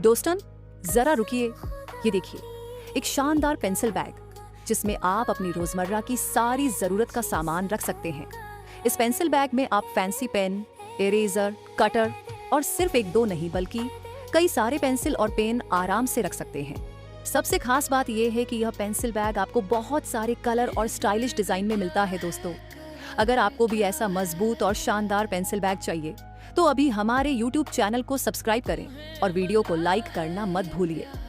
दोस्तन, जरा रुकिए। ये देखिए, एक शानदार पेंसिल बैग जिसमें आप अपनी रोजमर्रा की सारी जरूरत का सामान रख सकते हैं। इस पेंसिल बैग में आप फैंसी पेन, इरेजर, कटर और सिर्फ एक दो नहीं बल्कि कई सारे पेंसिल और पेन आराम से रख सकते हैं। सबसे खास बात यह है कि यह पेंसिल बैग आपको बहुत सारे कलर और स्टाइलिश डिजाइन में मिलता है। दोस्तों, अगर आपको भी ऐसा मजबूत और शानदार पेंसिल बैग चाहिए तो अभी हमारे YouTube चैनल को सब्सक्राइब करें और वीडियो को लाइक करना मत भूलिए।